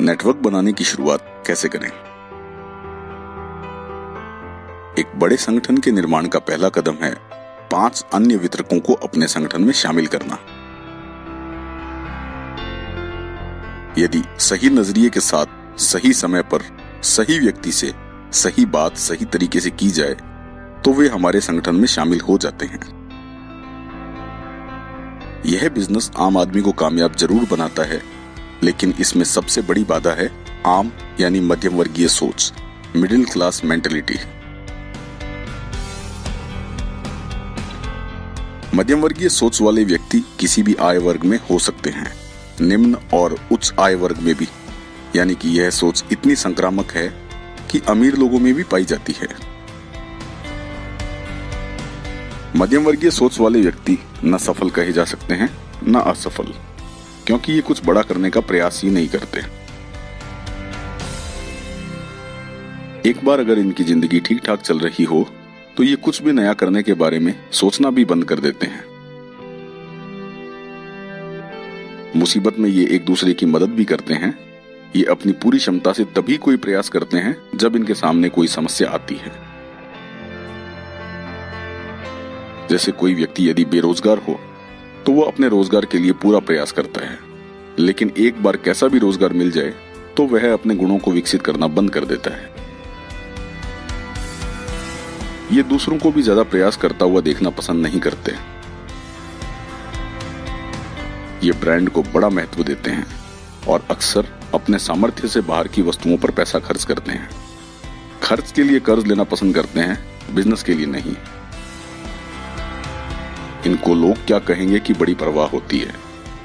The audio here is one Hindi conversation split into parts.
नेटवर्क बनाने की शुरुआत कैसे करें? एक बड़े संगठन के निर्माण का पहला कदम है 5 अन्य वितरकों को अपने संगठन में शामिल करना। यदि सही नजरिए के साथ सही समय पर सही व्यक्ति से सही बात सही तरीके से की जाए तो वे हमारे संगठन में शामिल हो जाते हैं। यह बिजनेस आम आदमी को कामयाब जरूर बनाता है, लेकिन इसमें सबसे बड़ी बाधा है आम यानी मध्यम वर्गीय सोच, मिडिल क्लास मेंटेलिटी। मध्यम वर्गीय सोच वाले व्यक्ति किसी भी आय वर्ग में हो सकते हैं, निम्न और उच्च आय वर्ग में भी, यानी कि यह सोच इतनी संक्रामक है कि अमीर लोगों में भी पाई जाती है। मध्यम वर्गीय सोच वाले व्यक्ति न सफल कहे जा सकते हैं न असफल, क्योंकि ये कुछ बड़ा करने का प्रयास ही नहीं करते। एक बार अगर इनकी जिंदगी ठीक ठाक चल रही हो तो ये कुछ भी नया करने के बारे में सोचना भी बंद कर देते हैं। मुसीबत में ये एक दूसरे की मदद भी करते हैं। ये अपनी पूरी क्षमता से तभी कोई प्रयास करते हैं जब इनके सामने कोई समस्या आती है। जैसे कोई व्यक्ति यदि बेरोजगार हो तो वो अपने रोजगार के लिए पूरा प्रयास करता है, लेकिन एक बार कैसा भी रोजगार मिल जाए तो वह अपने गुणों को विकसित करना बंद कर देता है। ये दूसरों को भी ज्यादा प्रयास करता हुआ देखना पसंद नहीं करते। ये ब्रांड को बड़ा महत्व देते हैं और अक्सर अपने सामर्थ्य से बाहर की वस्तुओं पर पैसा खर्च करते हैं। खर्च के लिए कर्ज लेना पसंद करते हैं, बिजनेस के लिए नहीं। इनको लोग क्या कहेंगे कि बड़ी परवाह होती है।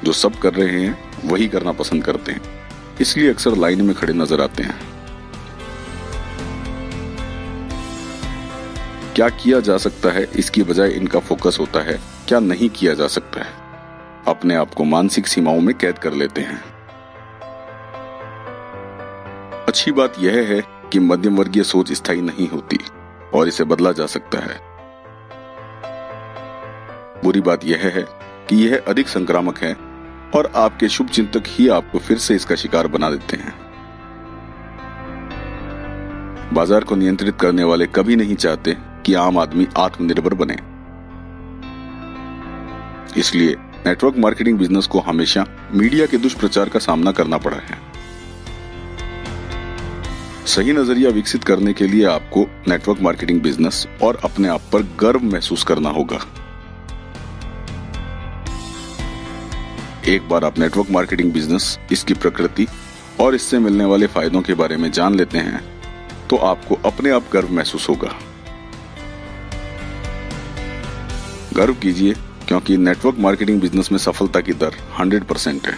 जो सब कर रहे हैं वही करना पसंद करते हैं, इसलिए अक्सर लाइन में खड़े नजर आते हैं। क्या किया जा सकता है इसकी बजाय इनका फोकस होता है क्या नहीं किया जा सकता है। अपने आप को मानसिक सीमाओं में कैद कर लेते हैं। अच्छी बात यह है कि मध्यम वर्गीय सोच स्थायी नहीं होती और इसे बदला जा सकता है। बुरी बात यह है कि यह अधिक संक्रामक है और आपके शुभ चिंतक ही आपको फिर से इसका शिकार बना देते हैं। बाजार को नियंत्रित करने वाले कभी नहीं चाहते कि आम आदमी आत्मनिर्भर बने। इसलिए नेटवर्क मार्केटिंग बिजनेस को हमेशा मीडिया के दुष्प्रचार का सामना करना पड़ा है। सही नजरिया विकसित करने के लिए आपको नेटवर्क मार्केटिंग बिजनेस और अपने आप पर गर्व महसूस करना होगा। एक बार आप नेटवर्क मार्केटिंग बिजनेस, इसकी प्रकृति और इससे मिलने वाले फायदों के बारे में जान लेते हैं तो आपको अपने आप गर्व महसूस होगा। गर्व कीजिए, क्योंकि नेटवर्क मार्केटिंग बिजनेस में सफलता की दर 100% है।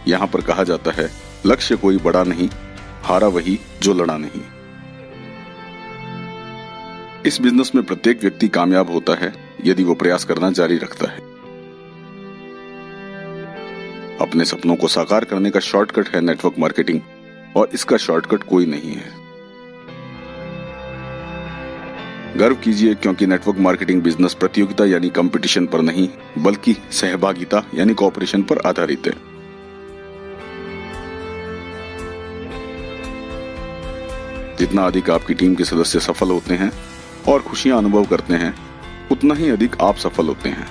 यहाँ पर कहा जाता है, लक्ष्य कोई बड़ा नहीं, हारा वही जो लड़ा नहीं। इस बिजनेस में प्रत्येक व्यक्ति कामयाब होता है यदि वो प्रयास करना जारी रखता है। अपने सपनों को साकार करने का शॉर्टकट है नेटवर्क मार्केटिंग, और इसका शॉर्टकट कोई नहीं है। गर्व कीजिए, क्योंकि नेटवर्क मार्केटिंग बिजनेस प्रतियोगिता यानी कंपटीशन पर नहीं, बल्कि सहभागिता यानी कोऑपरेशन पर आधारित है। जितना अधिक आपकी टीम के सदस्य सफल होते हैं और खुशियां अनुभव करते हैं, उतना ही अधिक आप सफल होते हैं।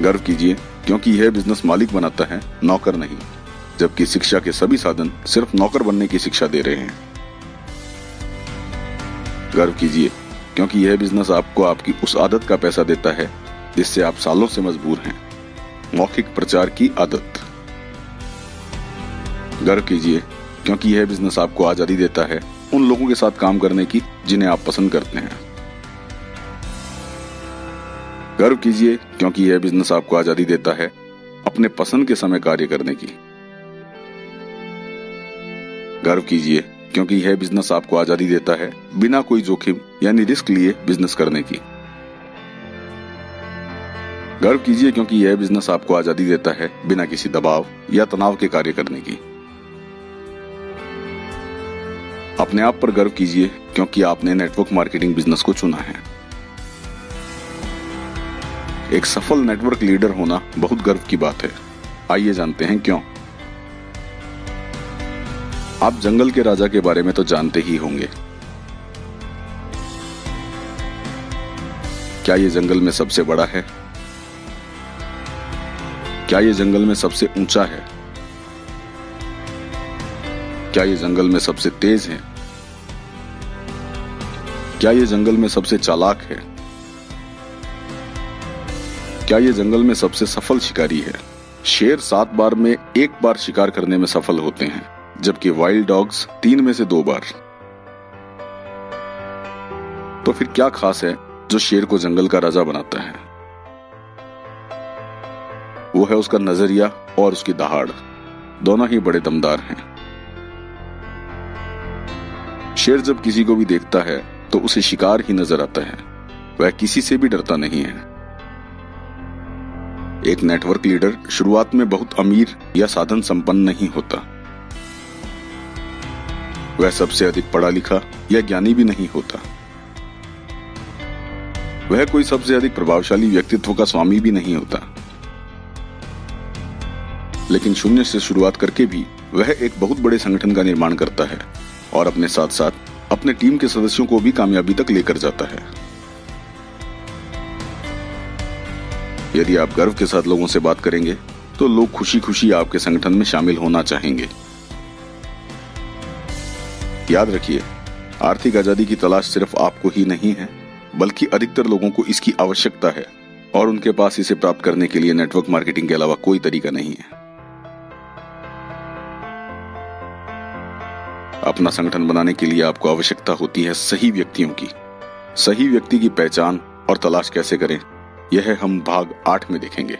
गर्व कीजिए, क्योंकि यह बिजनेस मालिक बनाता है, नौकर नहीं, जबकि शिक्षा के सभी साधन सिर्फ नौकर बनने की शिक्षा दे रहे हैं। गर्व कीजिए, क्योंकि यह बिजनेस आपको आपकी उस आदत का पैसा देता है जिससे आप सालों से मजबूर हैं, मौखिक प्रचार की आदत। गर्व कीजिए, क्योंकि यह बिजनेस आपको आजादी देता है उन लोगों के साथ काम करने की जिन्हें आप पसंद करते हैं। गर्व कीजिए, क्योंकि यह बिजनेस आपको आजादी देता है अपने पसंद के समय कार्य करने की। गर्व कीजिए, क्योंकि यह बिजनेस आपको आजादी देता है बिना कोई जोखिम यानी रिस्क लिए बिजनेस करने की। गर्व कीजिए, क्योंकि यह बिजनेस आपको आजादी देता है बिना किसी दबाव या तनाव के कार्य करने की। अपने आप पर गर्व कीजिए, क्योंकि आपने नेटवर्क मार्केटिंग बिजनेस को चुना है। एक सफल नेटवर्क लीडर होना बहुत गर्व की बात है। आइए जानते हैं क्यों। आप जंगल के राजा के बारे में तो जानते ही होंगे। क्या ये जंगल में सबसे बड़ा है? क्या ये जंगल में सबसे ऊंचा है? क्या ये जंगल में सबसे तेज है? क्या ये जंगल में सबसे चालाक है? क्या ये जंगल में सबसे सफल शिकारी है? शेर 7 बार में 1 बार शिकार करने में सफल होते हैं, जबकि वाइल्ड डॉग्स 3 में से 2 बार। तो फिर क्या खास है जो शेर को जंगल का राजा बनाता है? वो है उसका नजरिया और उसकी दहाड़, दोनों ही बड़े दमदार हैं। शेर जब किसी को भी देखता है तो उसे शिकार ही नजर आता है, वह किसी से भी डरता नहीं है। एक नेटवर्क लीडर शुरुआत में बहुत अमीर या साधन संपन्न नहीं होता। वह सबसे अधिक पढ़ा लिखा या ज्ञानी भी नहीं होता। वह कोई सबसे अधिक प्रभावशाली व्यक्तित्व का स्वामी भी नहीं होता। लेकिन शून्य से शुरुआत करके भी वह एक बहुत बड़े संगठन का निर्माण करता है और अपने साथ साथ अपने टीम के सदस्यों को भी कामयाबी तक लेकर जाता है। यदि आप गर्व के साथ लोगों से बात करेंगे तो लोग खुशी खुशी आपके संगठन में शामिल होना चाहेंगे। याद रखिए, आर्थिक आजादी की तलाश सिर्फ आपको ही नहीं है, बल्कि अधिकतर लोगों को इसकी आवश्यकता है और उनके पास इसे प्राप्त करने के लिए नेटवर्क मार्केटिंग के अलावा कोई तरीका नहीं है। अपना संगठन बनाने के लिए आपको आवश्यकता होती है सही व्यक्तियों की। सही व्यक्ति की पहचान और तलाश कैसे करें, यह हम भाग 8 में देखेंगे।